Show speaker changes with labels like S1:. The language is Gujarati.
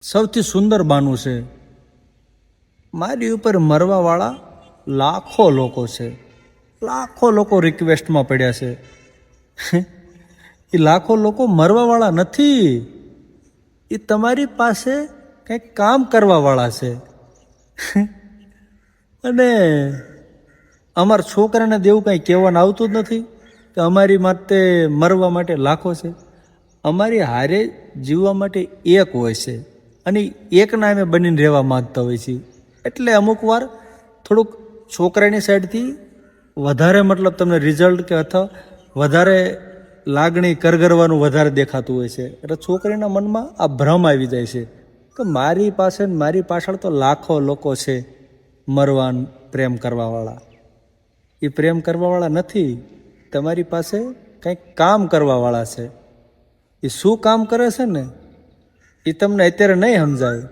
S1: સૌથી સુંદર બાનું છે. મારી ઉપર મરવાવાળા લાખો લોકો છે. લાખો લોકો રિક્વેસ્ટમાં પડ્યા છે. એ લાખો લોકો મરવાવાળા નથી, એ તમારી પાસે કંઈક કામ કરવાવાળા છે. અને અમારા છોકરાને દેવું કંઈ કહેવાનું આવતું જ નથી કે અમારી માટે મરવા માટે લાખો છે. અમારી હારે જીવવા માટે એક હોય છે, અને એકના અમે બનીને રહેવા માગતા હોઈએ છીએ. એટલે અમુક વાર થોડુંક છોકરાની સાઈડથી વધારે મતલબ તમને રિઝલ્ટ કે અથવા વધારે લાગણી કરગરવાનું વધારે દેખાતું હોય છે. એટલે છોકરીના મનમાં આ ભ્રમ આવી જાય છે કે મારી પાસે મારી પાછળ તો લાખો લોકો છે મરવાન પ્રેમ કરવાવાળા. એ પ્રેમ કરવાવાળા નથી, તમારી પાસે કંઈક કામ કરવાવાળા છે. એ શું કામ કરે છે ને એ તમને અત્યારે નહીં સમજાય.